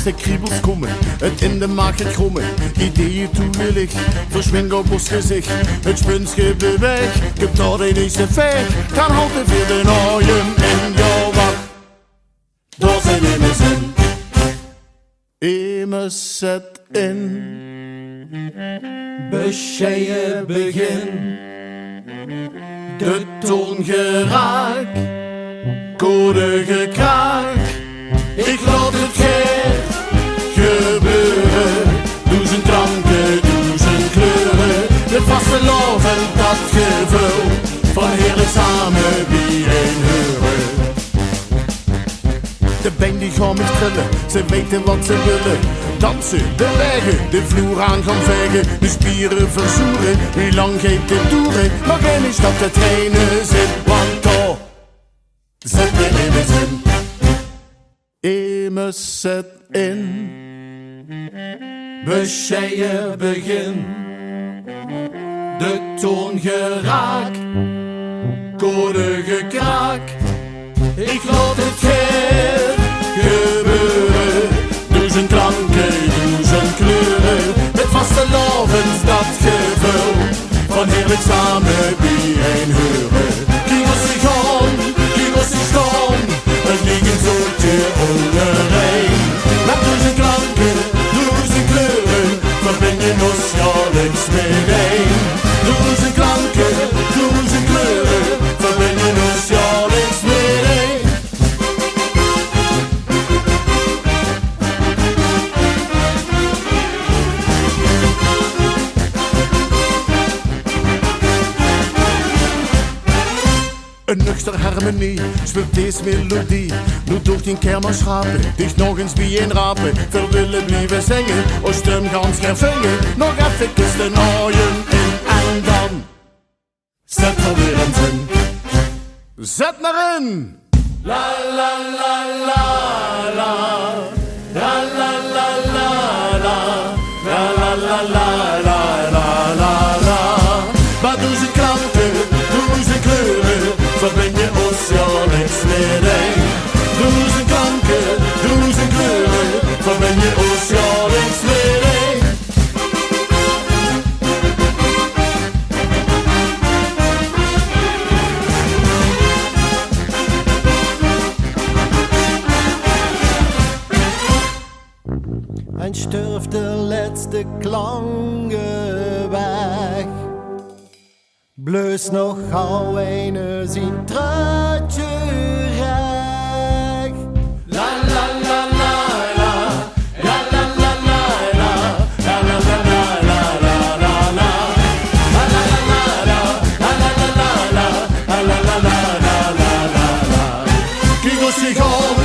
de kriebels komen, het in de maag gekrommen. Ideeën toegelicht, verschwind op ons gezicht. Het spunsje beweegt, ik heb daar ineens geveegd. Kan altijd weer de nooien in jouw wacht. Daar zijn in mijn zin. Eme zet in. Bescheiden begin. De toon geraak. Code gekraak. Ik laat het gebeuren. Duizend dranken, duizend kleuren. Het vaste lof en dat gevoel van heerlijk samen bijeenhoren. De band die gaan met krullen, ze weten wat ze willen. Dansen, bewegen, de vloer aan gaan vegen. De spieren verzoeren, wie lang geeft de toeren. Maar geen is dat de trainen zit, want daar zet je in de zin. Eme zet in. Bescheiden begin. De toon geraak. Code gekraak. Ik laat het gebeuren. Duizend klanken, duizend kleuren. Met vaste lovens dat gevoel van heerlijk samen bijeenhoren. Kiegels zich om, kiegels zich om. Het liegen zoetje onderheen. Met duizend klanken, duizend kleuren. Verbinden ons jaarlijks meteen. Duizend klanken, duizend kleuren. Verbinden ons jaarlijks meteen. Een nuchter harmonie, speelt deze melodie. Nu door die kermanschapen, dicht nog eens bijeenrapen. Voor willen blijven zingen, als stem gaan schervingen. Nog even de nooien in en dan zet er weer een zin. Zet maar in! La la la la la. La la la la la. La la la la la la la la. Maar duizend klanken, duizend kleuren. Verbind je ons jaarlijks meteen. Duizend klanken, duizend kleuren. Verbind je ons jaarlijks meteen. En sturft de laatste klanken weg. Bleus nog gauw een zien truitje recht. La la la la la. La la la la la. La la la la la la la. La la la la la. La la la la la. La la la la la la la. Kriegels zich om,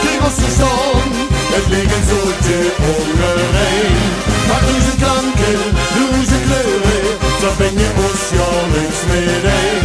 kriegels zich om. Het liggen zoetje onderheen. Maar duizend klanken, duizend kleuren. Dan ben je ons jaarlijks meteen.